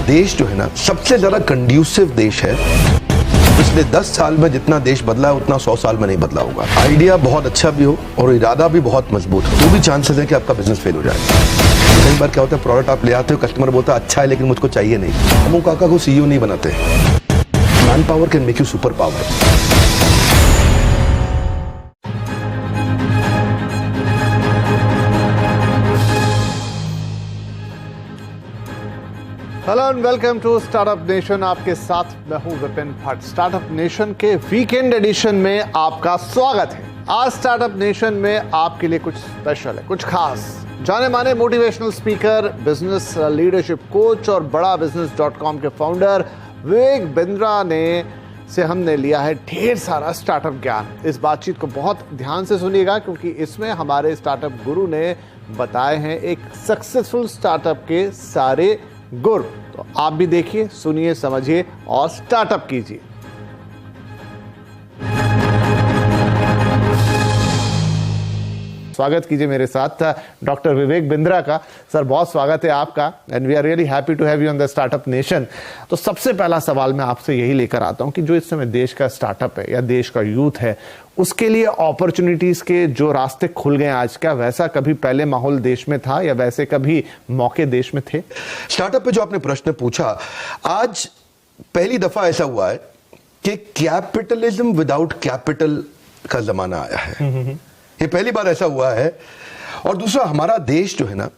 देश जो है ना सबसे ज्यादा कंड्यूसिव देश है। पिछले 10 साल में जितना देश बदला है उतना 100 साल में नहीं बदला होगा। आइडिया बहुत अच्छा भी हो और इरादा भी बहुत मजबूत हो तो भी चांसेस है कि आपका बिजनेस फेल हो जाए। कई बार क्या होता है, प्रोडक्ट आप ले आते हो, कस्टमर बोलता है अच्छा है लेकिन मुझको चाहिए नहीं। हम काका को सीईओ नहीं बनाते। Man power can make you super power. Hello and welcome to startup nation. आपके साथ मैं हूं विपिन भट्ट। स्टार्टअप नेशन के वीकेंड एडिशन में आपका स्वागत है। आज स्टार्टअप नेशन में आपके लिए कुछ स्पेशल है, कुछ खास। जाने माने motivational speaker, business leadership coach और बड़ा बिजनेस.com के फाउंडर विवेक बिंद्रा ने से हमने लिया है ढेर सारा स्टार्टअप ज्ञान। इस बातचीत को बहुत ध्यान से सुनिएगा क्योंकि इसमें हमारे स्टार्टअप गुरु ने बताए हैं एक सक्सेसफुल स्टार्टअप के सारे गुर। तो आप भी देखिए, सुनिए, समझिए और स्टार्टअप कीजिए। स्वागत कीजिए मेरे साथ डॉक्टर विवेक बिंद्रा का। सर बहुत स्वागत है आपका and we are really happy to have you on the startup nation. तो सबसे पहला सवाल मैं आपसे यही लेकर आता हूं कि जो इस समय देश का स्टार्टअप है या देश का यूथ है, उसके लिए अपॉर्चुनिटीज के जो रास्ते खुल गए आज, क्या वैसा कभी पहले माहौल देश में था या वैसे कभी मौके देश में थे? स्टार्टअप पे जो आपने प्रश्न पूछा, आज पहली दफा ऐसा हुआ है कि कैपिटलिज्म विदाउट कैपिटल का जमाना आया है। ये पहली बार ऐसा हुआ है। और दूसरा, हमारा देश जो है ना,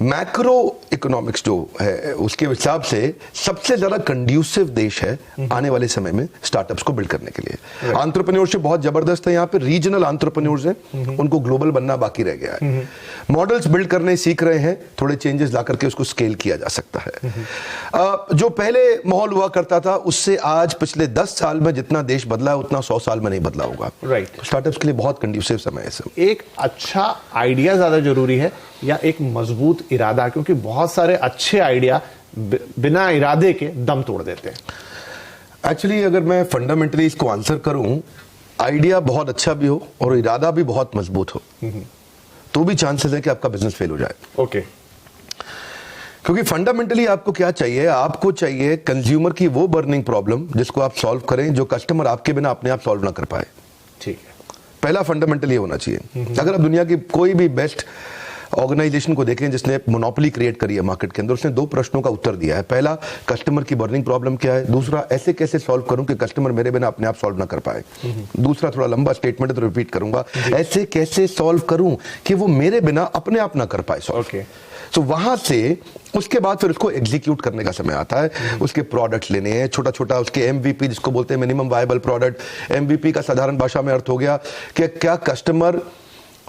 मैक्रो इकोनॉमिक्स जो है उसके हिसाब से सबसे ज्यादा कंड्यूसिव देश है आने वाले समय में स्टार्टअप्स को बिल्ड करने के लिए। एंटरप्रेन्योरशिप बहुत जबरदस्त है यहाँ पे। रीजनल एंटरप्रेन्योर्स हैं, उनको ग्लोबल बनना बाकी रह गया है। मॉडल्स बिल्ड करने सीख रहे हैं, थोड़े चेंजेस ला करके उसको स्केल किया जा सकता है। जो पहले माहौल हुआ करता था उससे आज पिछले 10 साल में जितना देश बदला है उतना 100 साल में नहीं बदला होगा। राइट। स्टार्टअप्स के लिए बहुत कंड्यूसिव समय है सब। एक अच्छा आइडिया ज्यादा जरूरी है या एक मजबूत इरादा? क्योंकि बहुत सारे अच्छे आइडिया बिना इरादे के दम तोड़ देते हैं। एक्चुअली अगर मैं फंडामेंटली इसको आंसर करूं, आइडिया बहुत अच्छा भी हो और इरादा भी बहुत मजबूत हो तो भी चांसेस है कि आपका बिजनेस फेल हो जाए। ओके। क्योंकि फंडामेंटली आपको क्या चाहिए? आपको चाहिए कंज्यूमर की वो बर्निंग प्रॉब्लम जिसको आप सॉल्व करें, जो कस्टमर आपके बिना अपने आप सॉल्व ना कर पाए। ठीक है। पहला फंडामेंटल ये होना चाहिए। अगर आप दुनिया की कोई भी बेस्ट ऑर्गेनाइजेशन को देखें जिसने मोनोपोली क्रिएट करी है मार्केट के अंदर, उसने 2 प्रश्नों का उत्तर दिया है। पहला, कस्टमर की बर्निंग प्रॉब्लम क्या है। दूसरा, ऐसे कैसे सॉल्व करूं कि कस्टमर मेरे बिना अपने आप सॉल्व ना कर पाए। दूसरा थोड़ा लंबा स्टेटमेंट है तो रिपीट करूंगा, ऐसे कैसे सॉल्व करूं कि वो मेरे बिना अपने आप ना कर पाए सॉल्व। ओके। तो वहां से उसके बाद फिर उसको एग्जीक्यूट करने का समय आता है। उसके प्रोडक्ट्स लेने हैं, छोटा छोटा उसके एमवीपी जिसको बोलते हैं मिनिमम वायबल प्रोडक्ट। एमवीपी का साधारण भाषा में अर्थ हो गया कि क्या कस्टमर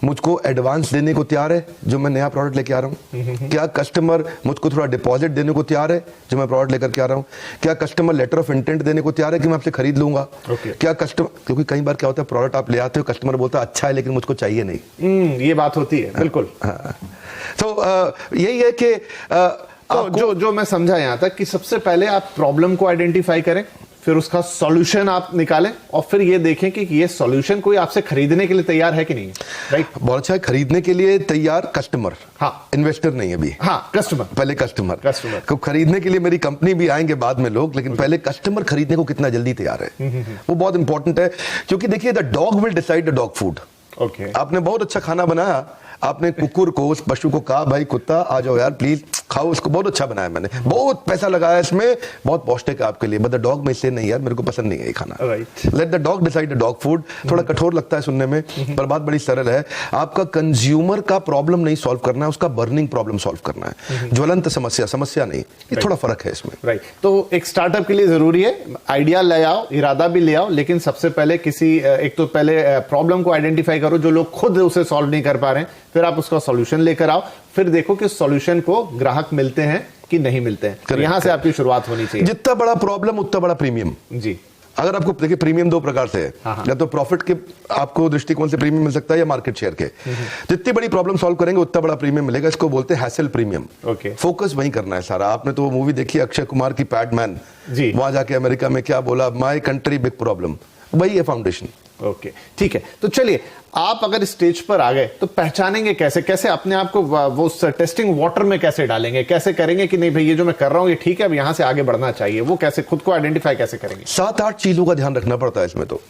मुझको एडवांस देने को तैयार है जो मैं नया प्रोडक्ट लेके आ रहा हूं? क्या कस्टमर मुझको थोड़ा डिपॉजिट देने को तैयार है जो मैं प्रोडक्ट लेकर के आ रहा हूं? क्या कस्टमर लेटर ऑफ इंटेंट देने को तैयार है कि मैं आपसे खरीद लूंगा? क्या कस्टमर, क्योंकि कई बार क्या होता है, प्रोडक्ट आप ले आते हो, कस्टमर बोलता है अच्छा है लेकिन मुझको चाहिए नहीं। ये बात होती है। बिल्कुल। तो यही है कि तो जो मैं समझा यहां तक कि सबसे पहले आप प्रॉब्लम को आइडेंटिफाई करें, फिर उसका सॉल्यूशन आप निकालें और फिर ये देखें कि ये सॉल्यूशन कोई आपसे खरीदने के लिए तैयार है कि नहीं। राइट। बहुत अच्छा है। खरीदने के लिए तैयार कस्टमर, हाँ, इन्वेस्टर नहीं अभी। हाँ, कस्टमर। पहले कस्टमर को खरीदने के लिए मेरी कंपनी भी आएंगे बाद में लोग, लेकिन पहले कस्टमर खरीदने को कितना जल्दी तैयार है वो बहुत इंपॉर्टेंट है। क्योंकि देखिए, the dog will decide the dog food. Okay. आपने बहुत अच्छा खाना बनाया, आपने कुकुर को, उस पशु को कहा भाई कुत्ता आ जाओ यार प्लीज खाओ इसको, बहुत अच्छा बनाया मैंने, बहुत पैसा लगाया इसमें, बहुत पौष्टिक है आपके लिए, बट द डॉग में से नहीं यार मेरे को पसंद नहीं है ये खाना। Right. Let the dog decide the dog food. थोड़ा कठोर लगता है सुनने में पर बात बड़ी सरल है। आपका कंज्यूमर का प्रॉब्लम नहीं सॉल्व करना है, उसका बर्निंग प्रॉब्लम सॉल्व करना है। ज्वलंत समस्या नहीं। ये थोड़ा फर्क है इसमें। राइट। तो एक स्टार्टअप के लिए जरूरी है आइडिया ले आओ, इरादा भी ले आओ, लेकिन सबसे पहले एक तो पहले प्रॉब्लम को आइडेंटिफाई करो जो लोग खुद उसे सॉल्व नहीं कर पा रहे हैं, फिर आप उसका सॉल्यूशन लेकर आओ, फिर देखो कि सॉल्यूशन को ग्राहक मिलते हैं कि नहीं मिलते हैं। तो यहां से आपकी शुरुआत होनी चाहिए। जितना बड़ा प्रॉब्लम उतना बड़ा प्रीमियम। जी। अगर आपको देखिए, प्रीमियम 2 प्रकार से है। या तो प्रॉफिट के आपको दृष्टिकोण से प्रीमियम मिल सकता है या मार्केट शेयर के। जितनी बड़ी प्रॉब्लम सॉल्व करेंगे उतना बड़ा प्रीमियम मिलेगा। इसको बोलते हैं हैसल प्रीमियम। ओके। फोकस वहीं करना है सारा। आपने तो वो मूवी देखी अक्षय कुमार की पैडमैन, वहां जाके अमेरिका में क्या बोला, माय कंट्री बिग प्रॉब्लम, वही है फाउंडेशन। ओके, ठीक है। तो चलिए, आप अगर स्टेज पर आ गए तो पहचानेंगे कैसे, कैसे अपने आप को वो टेस्टिंग वाटर में कैसे डालेंगे, कैसे करेंगे कि नहीं भाई ये जो मैं कर रहा हूं ये ठीक है, अब यहां से आगे बढ़ना चाहिए, वो कैसे खुद को आइडेंटिफाई कैसे करेंगे? 7-8 चीजों का ध्यान रखना पड़ता है इसमें तो।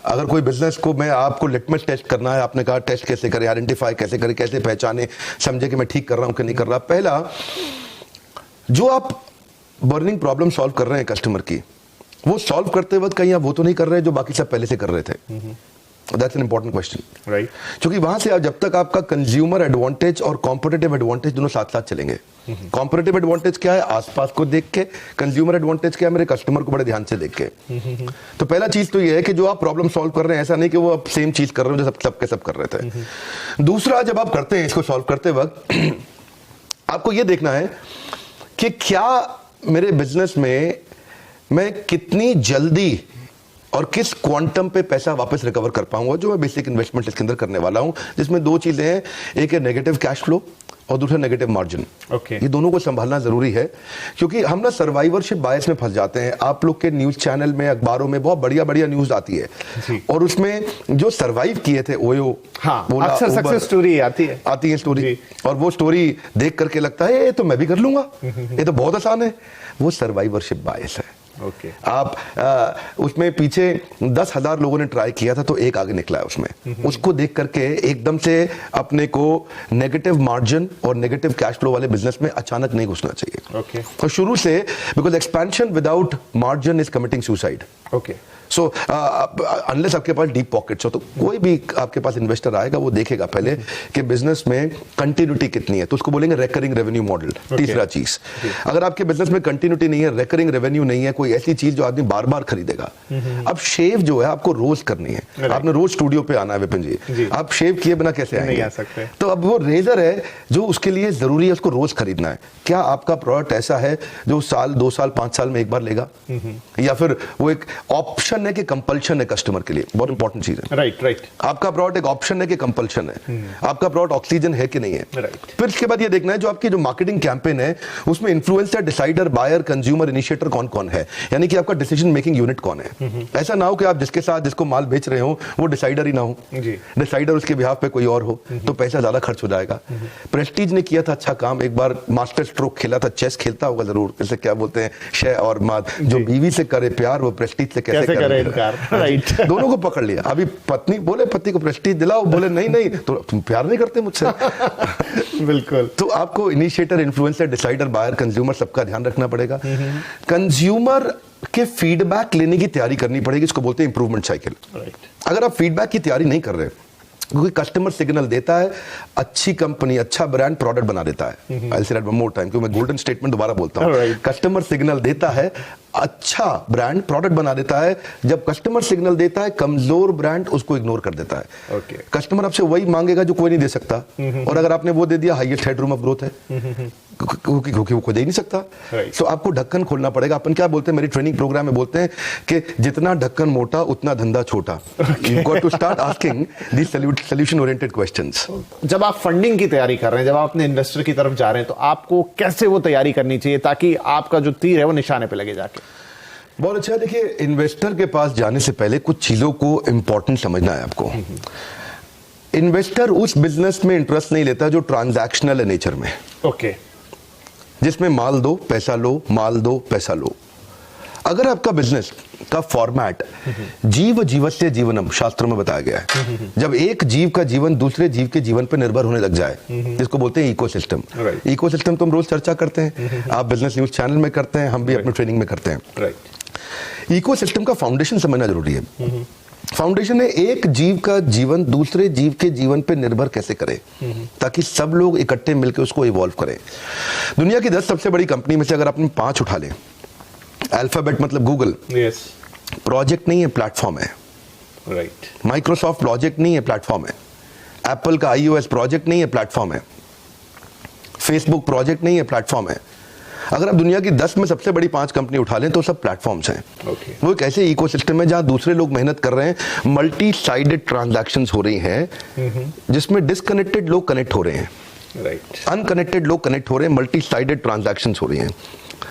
अगर कोई बिजनेस को मैं आपको लिटमस टेस्ट करना है, आपने कहा टेस्ट कैसे करें, आइडेंटिफाई कैसे करें, कैसे पहचाने, समझे कि मैं ठीक कर रहा हूं कि नहीं कर रहा। पहला, जो आप बर्निंग प्रॉब्लम सॉल्व कर रहे हैं कस्टमर की, वो सॉल्व करते वक्त कहीं आप वो तो नहीं कर रहे जो बाकी सब पहले से कर रहे थे। That's an important question, right? क्योंकि वहां से आप जब तक आपका कंज्यूमर एडवांटेज और कॉम्पिटिटिव एडवांटेज दोनों साथ साथ चलेंगे। कॉम्पिटिटिव एडवांटेज क्या है? आसपास को देख के। कंज्यूमर एडवांटेज क्या है? मेरे कस्टमर को बड़े ध्यान से देख के। तो पहला चीज तो ये है कि जो आप प्रॉब्लम सॉल्व कर रहे हैं, ऐसा नहीं कि वो आप सेम चीज कर रहे हो जो सब कर रहे थे। दूसरा, जब आप करते हैं इसको सॉल्व करते वक्त आपको ये देखना है कि क्या मेरे बिजनेस में मैं कितनी जल्दी और किस क्वांटम पे पैसा वापस रिकवर कर पाऊंगा, जो मैं बेसिक इन्वेस्टमेंट इसके अंदर करने वाला हूं, जिसमें दो चीजें हैं, एक है नेगेटिव कैश फ्लो और दूसरा नेगेटिव मार्जिन। ओके। ये दोनों को संभालना जरूरी है, क्योंकि हम ना सर्वाइवरशिप बायस में फंस जाते हैं। आप लोग के न्यूज चैनल में, अखबारों में बहुत बढ़िया बढ़िया न्यूज आती है और उसमें जो सर्वाइव किए थे ओयो, हाँ, अक्सर सक्सेस स्टोरी आती है स्टोरी, और वो स्टोरी देख करके लगता है ये तो मैं भी कर लूंगा, ये तो बहुत आसान है। वो सर्वाइवरशिप बायस है। ओके। आप उसमें पीछे 10,000 लोगों ने ट्राई किया था तो एक आगे निकला है उसमें। उसको देख करके एकदम से अपने को नेगेटिव मार्जिन और नेगेटिव कैश फ्लो वाले बिजनेस में अचानक नहीं घुसना चाहिए। ओके। तो शुरू से, because expansion without margin is committing suicide. Okay. So unless आपके पास डीप पॉकेट्स हो, तो कोई भी आपके पास इन्वेस्टर आएगा वो देखेगा पहले कि बिजनेस में कंटिन्यूटी कितनी है, तो उसको बोलेंगे रेकरिंग रेवेन्यू मॉडल। तीसरा चीज, अगर आपके बिजनेस में कंटिन्यूटी नहीं है, रेकरिंग रेवेन्यू नहीं है, कोई ऐसी चीज जो आदमी बार बार खरीदेगा। अब शेव जो है आपको रोज करनी है, आपने रोज स्टूडियो पे आना है विपिन जी, आप शेव किए बिना कैसे आएंगे? नहीं आ सकते। तो अब वो रेजर है जो उसके लिए जरूरी है, उसको रोज खरीदना है। क्या आपका प्रोडक्ट ऐसा है जो साल, 2 साल, 5 साल में एक बार लेगा, या फिर वो एक ऑप्शन है कि कंपल्शन है कस्टमर के लिए? बहुत इंपॉर्टेंट चीज है। राइट। आपका प्रोडक्ट एक ऑप्शन है कि कंपल्शन है? आपका प्रोडक्ट ऑक्सीजन है कि नहीं है? फिर इसके बाद ये देखना है जो आपकी जो मार्केटिंग कैंपेन है उसमें influencer, decider, buyer, consumer, initiator कौन कौन है, यानी कि आपका डिसीजन मेकिंग यूनिट कौन है। ऐसा ना हो कि आप जिसके साथ जिसको माल बेच रहे हो वो डिसाइडर ही ना हो, डिसाइडर उसके बिहाफ पे कोई और हो, तो पैसा ज्यादा खर्च हो जाएगा। प्रेस्टीज ने किया था अच्छा काम, एक बार मास्टर स्ट्रोक खेला था, चेस खेलता होगा जरूर, जैसे क्या बोलते हैं शय और माद, जो बीवी से करे प्यार वो प्रेस्टीज से कैसे करे इनकार। राइट। दोनों को पकड़ लिया। अभी पत्नी बोले पति को प्रेस्टीज दिलाओ, बोले नहीं तो तुम प्यार नहीं करते मुझसे। बिल्कुल। तो आपको initiator, influencer, decider, buyer, consumer सबका ध्यान रखना पड़ेगा। कंज्यूमर के फीडबैक लेने की तैयारी करनी पड़ेगी, इसको बोलते हैं इंप्रूवमेंट साइकिल। अगर आप फीडबैक की तैयारी नहीं कर रहे, क्योंकि कस्टमर सिग्नल देता है, अच्छी कंपनी, अच्छा ब्रांड प्रोडक्ट बना देता है। I'll say that one more time, क्योंकि मैं गोल्डन स्टेटमेंट दोबारा बोलता हूँ। कस्टमर सिग्नल देता है, अच्छा ब्रांड प्रोडक्ट बना देता है। जब कस्टमर सिग्नल देता है, कमजोर ब्रांड उसको इग्नोर कर देता है। कस्टमर आपसे वही मांगेगा जो कोई नहीं दे सकता, और अगर आपने वो दे दिया, हाईएस्ट हेडरूम ऑफ ग्रोथ है, क्योंकि वो कोई दे ही नहीं सकता। सो आपको ढक्कन खोलना पड़ेगा। अपन क्या बोलते हैं, मेरी ट्रेनिंग प्रोग्राम में बोलते हैं कि जितना ढक्कन मोटा उतना धंधा छोटा। You got to start asking the solution oriented questions. जब आप फंडिंग की तैयारी कर रहे हैं, जब आप अपने इन्वेस्टर की तरफ जा रहे हैं, तो आपको कैसे वो तैयारी करनी चाहिए ताकि आपका जो तीर है वो निशाने पे लगे जाके? बहुत अच्छा। देखिए, इन्वेस्टर के पास जाने से पहले कुछ चीजों को इंपॉर्टेंट समझना है आपको। इन्वेस्टर उस बिजनेस में इंटरेस्ट नहीं लेता जो ट्रांजैक्शनल है नेचर में। ओके। जिसमें माल दो पैसा लो, माल दो पैसा लो। अगर आपका बिजनेस का फॉर्मेट जीव जीवस्य जीवनम शास्त्रों में बताया गया है, जब एक जीव का जीवन दूसरे जीव के जीवन पर निर्भर होने लग जाए, जिसको बोलते हैं इकोसिस्टम। इकोसिस्टम तो हम रोज चर्चा करते हैं, आप बिजनेस न्यूज चैनल में करते हैं, हम भी अपने ट्रेनिंग में करते हैं। इकोसिस्टम का फाउंडेशन समझना जरूरी है। फाउंडेशन है एक जीव का जीवन दूसरे जीव के जीवन पे निर्भर कैसे करे, ताकि सब लोग इकट्ठे मिलकर उसको इवॉल्व करें। दुनिया की 10 सबसे बड़ी कंपनी में से अगर आपने 5 उठा लें, अल्फाबेट मतलब गूगल, प्रोजेक्ट नहीं है, प्लेटफॉर्म है। माइक्रोसॉफ्ट प्रोजेक्ट नहीं है, प्लेटफॉर्म है। एप्पल का iOS प्रोजेक्ट नहीं है, प्लेटफॉर्म है। फेसबुक प्रोजेक्ट नहीं है, प्लेटफॉर्म है। अगर आप दुनिया की 10 में सबसे बड़ी 5 कंपनी उठा लें तो सब प्लेटफॉर्म्स हैं। वो एक ऐसे इकोसिस्टम है जहां दूसरे लोग मेहनत कर रहे हैं, मल्टी साइडेड ट्रांजैक्शंस हो रही हैं, जिसमें डिसकनेक्टेड लोग कनेक्ट हो रहे हैं, अनकनेक्टेड लोग कनेक्ट हो रहे हैं, मल्टी साइडेड ट्रांजैक्शंस हो रही हैं।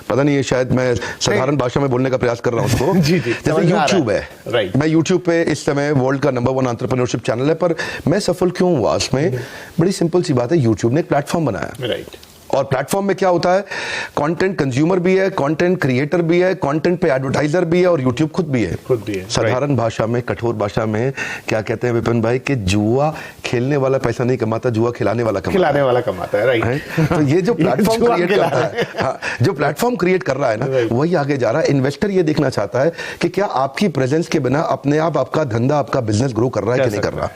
पता नहीं, ये शायद मैं साधारण भाषा में बोलने का प्रयास कर रहा हूँ उसको। जी, जैसे यूट्यूब है, राइट। मैं यूट्यूब पे इस समय वर्ल्ड का नंबर 1 एंटरप्रेन्योरशिप चैनल है, पर मैं सफल क्यों हुआ उसमें? बड़ी सिंपल सी बात है, यूट्यूब ने एक प्लेटफॉर्म बनाया, राइट। और प्लेटफॉर्म में क्या होता है, कंटेंट कंज्यूमर भी है, कंटेंट क्रिएटर भी है, कंटेंट पे एडवर्टाइजर भी है, और यूट्यूब खुद भी है। साधारण भाषा में, कठोर भाषा में क्या कहते हैं विपिन भाई, कि जुआ खेलने वाला पैसा नहीं कमाता, जुआ खिलाने वाला कमाता है, राइट। तो ये जो प्लेटफॉर्म क्रिएट करता है, हाँ, जो प्लेटफॉर्म क्रिएट कर रहा है ना, वही आगे जा रहा है। इन्वेस्टर ये देखना चाहता है कि क्या आपकी प्रेजेंस के बिना अपने आप आपका धंधा, आपका बिजनेस ग्रो कर रहा है कि नहीं कर रहा,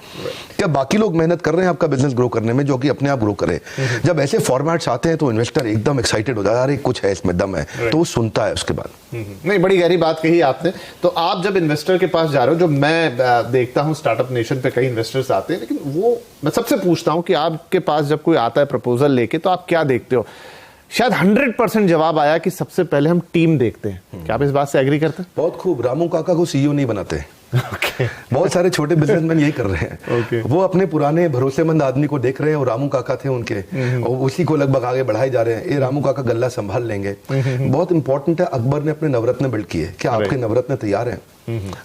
क्या बाकी लोग मेहनत कर रहे हैं आपका बिजनेस ग्रो करने में, जो कि अपने आप ग्रो करे। जब ऐसे फॉर्मेट्स आते हैं तो इन्वेस्टर एकदम एक्साइटेड हो जाता है, अरे कुछ है इसमें, दम है, तो वो सुनता है उसके बाद। नहीं, बड़ी गहरी बात कही आपने। तो आप जब इन्वेस्टर के पास जा रहे हो, जो मैं देखता हूं स्टार्टअप नेशन पे कई इन्वेस्टर्स आते हैं, लेकिन वो मैं सबसे पूछता हूं कि आपके पास जब कोई आता है प्रपोजल लेके, तो आप क्या देखते हो? शायद 100% जवाब आया कि सबसे पहले हम टीम देखते हैं। क्या आप इस बात से एग्री करते हैं? बहुत खूब। रामू काका को सीईओ नहीं बनाते। बहुत सारे छोटे बिजनेसमैन यही कर रहे हैं। वो अपने पुराने भरोसेमंद आदमी को देख रहे हैं, और रामू काका थे उनके, और उसी को लगभग आगे बढ़ाए जा रहे हैं। ये रामू काका गल्ला संभाल लेंगे। बहुत इंपॉर्टेंट है, अकबर ने अपने नवरत्न बिल्ड किए, क्या आपके नवरत्न तैयार हैं?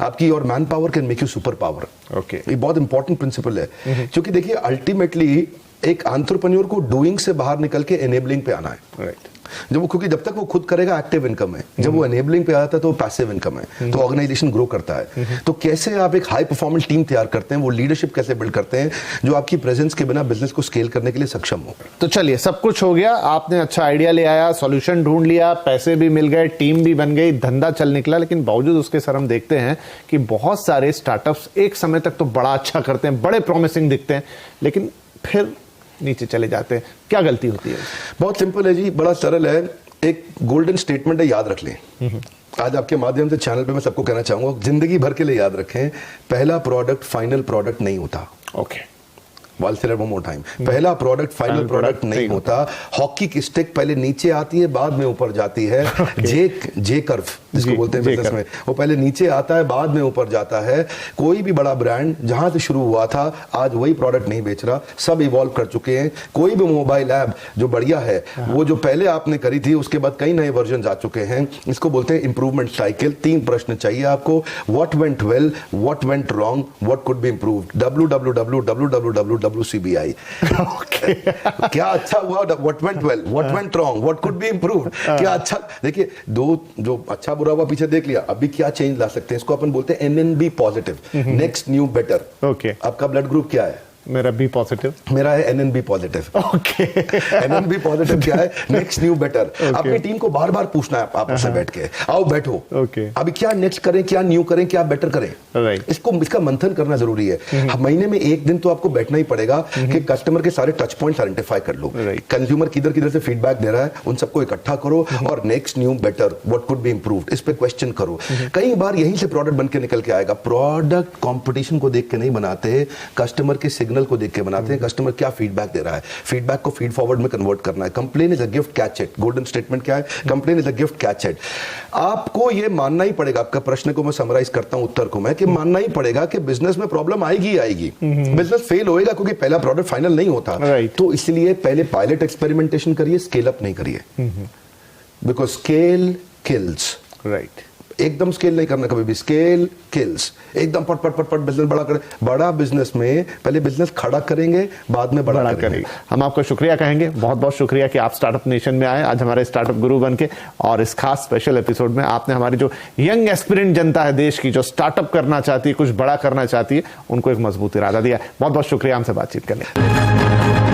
आपकी और man power can make you super power. ये बहुत इंपॉर्टेंट प्रिंसिपल है, क्योंकि देखिए अल्टीमेटली एक एंटरप्रेन्योर को डूइंग से बाहर निकल के एनेबलिंग पे आना है। राइट। जब वो, क्योंकि जब तक वो खुद करेगा एक्टिव इनकम है, जब वो एनेबलिंग पे आता है तो वो पैसिव इनकम है, तो ऑर्गेनाइजेशन ग्रो करता है। तो कैसे आप एक हाई परफॉर्मेंस टीम तैयार करते हैं, वो लीडरशिप कैसे बिल्ड करते हैं जो आपकी प्रेजेंस के बिना बिजनेस को स्केल करने के लिए सक्षम हो। तो चलिए, सब कुछ हो गया, आपने अच्छा आइडिया ले आया, सॉल्यूशन ढूंढ लिया, पैसे भी मिल गए, टीम भी बन गई, धंधा चल निकला, लेकिन बावजूद उसके सर हम देखते हैं कि बहुत सारे स्टार्टअप्स एक समय तक तो बड़ा अच्छा करते हैं, बड़े प्रॉमिसिंग दिखते हैं, लेकिन फिर नीचे चले जाते हैं। क्या गलती होती है? बहुत सिंपल है जी, बड़ा सरल है। एक गोल्डन स्टेटमेंट है, याद रख लें। आज आपके माध्यम से चैनल पे मैं सबको कहना चाहूंगा, जिंदगी भर के लिए याद रखें, पहला प्रोडक्ट फाइनल प्रोडक्ट नहीं होता। ओके। वन मोर टाइम, पहला प्रोडक्ट फाइनल प्रोडक्ट नहीं होता। हॉकी की स्टिक पहले नीचे आती है, बाद में ऊपर जाती है। जे कर्व जिसको बोलते हैं बिजनेस में, वो पहले नीचे आता है, बाद में ऊपर जाता है। कोई भी बड़ा ब्रांड जहां से शुरू हुआ था, आज वही प्रोडक्ट नहीं बेच रहा, सब इवॉल्व कर चुके हैं। कोई भी मोबाइल ऐप जो बढ़िया है, वो जो पहले आपने करी थी, उसके बाद कई नए वर्जन आ चुके हैं। इसको बोलते हैं इंप्रूवमेंट साइकिल। 3 प्रश्न चाहिए आपको, what went well, what went wrong, what could be improved. WCBI। क्या अच्छा हुआ, what went well, what went wrong, what could be improved. क्या अच्छा, देखिए दो जो अच्छा बुरा हुआ पीछे देख लिया, अभी क्या चेंज ला सकते हैं, इसको अपन बोलते हैं NNB positive, next new better. Okay. आपका ब्लड ग्रुप क्या है? मेरा बी पॉजिटिव। मेरा है NNB positive. Okay. NNB positive क्या है? Next new better. अपनी टीम को बार बार पूछना है आपस में बैठ के, आओ बैठो, ओके, अभी क्या नेक्स्ट करें, क्या न्यू करें, क्या बेटर करें। राइट। इसका मंथन करना जरूरी है। महीने में एक दिन तो आपको बैठना ही पड़ेगा कि कस्टमर के सारे टच पॉइंट आइडेंटिफाई कर लो। कंज्यूमर किधर किधर से फीडबैक दे रहा है, उन सबको इकट्ठा करो, और next new better, what could be improved, इस पे क्वेश्चन करो। कई बार यहीं से प्रोडक्ट बन के निकल के आएगा। प्रोडक्ट कंपटीशन को देख के नहीं बनाते, कस्टमर के सिग्नल को देख के बनाते हैं। कस्टमर क्या फीडबैक दे रहा है, फीडबैक को फीड फॉरवर्ड में कन्वर्ट करना है। Complain is a gift, catch it. Golden statement क्या है? Complain is a gift, catch it. आपको ये मानना ही पड़ेगा, आपका प्रश्न को मैं समराइज करता हूं उत्तर को मैं, कि मानना ही पड़ेगा कि बिजनेस में प्रॉब्लम आएगी आएगी। बिजनेस फेल होएगा क्योंकि पहला प्रोडक्ट फाइनल नहीं होता। तो इसलिए पहले पायलट एक्सपेरिमेंटेशन करिए, स्केल अप नहीं करिए, बिकॉज स्केल किल्स। राइट। एकदम स्केल नहीं करना कभी भी, स्केल किल्स। एकदम पट पट पट पट बिजनेस बड़ा करें। बड़ा बिजनेस में पहले बिजनेस खड़ा करेंगे, बाद में बड़ा करेंगे। हम आपका शुक्रिया कहेंगे, बहुत बहुत शुक्रिया कि आप स्टार्टअप नेशन में आए आज हमारे स्टार्टअप गुरु बन के, और इस खास स्पेशल एपिसोड में आपने हमारी जो यंग एस्पिरेंट जनता है देश की, जो स्टार्टअप करना चाहती है, कुछ बड़ा करना चाहती है, उनको एक मजबूत इरादा दिया। बहुत बहुत शुक्रिया हमसे बातचीत करने।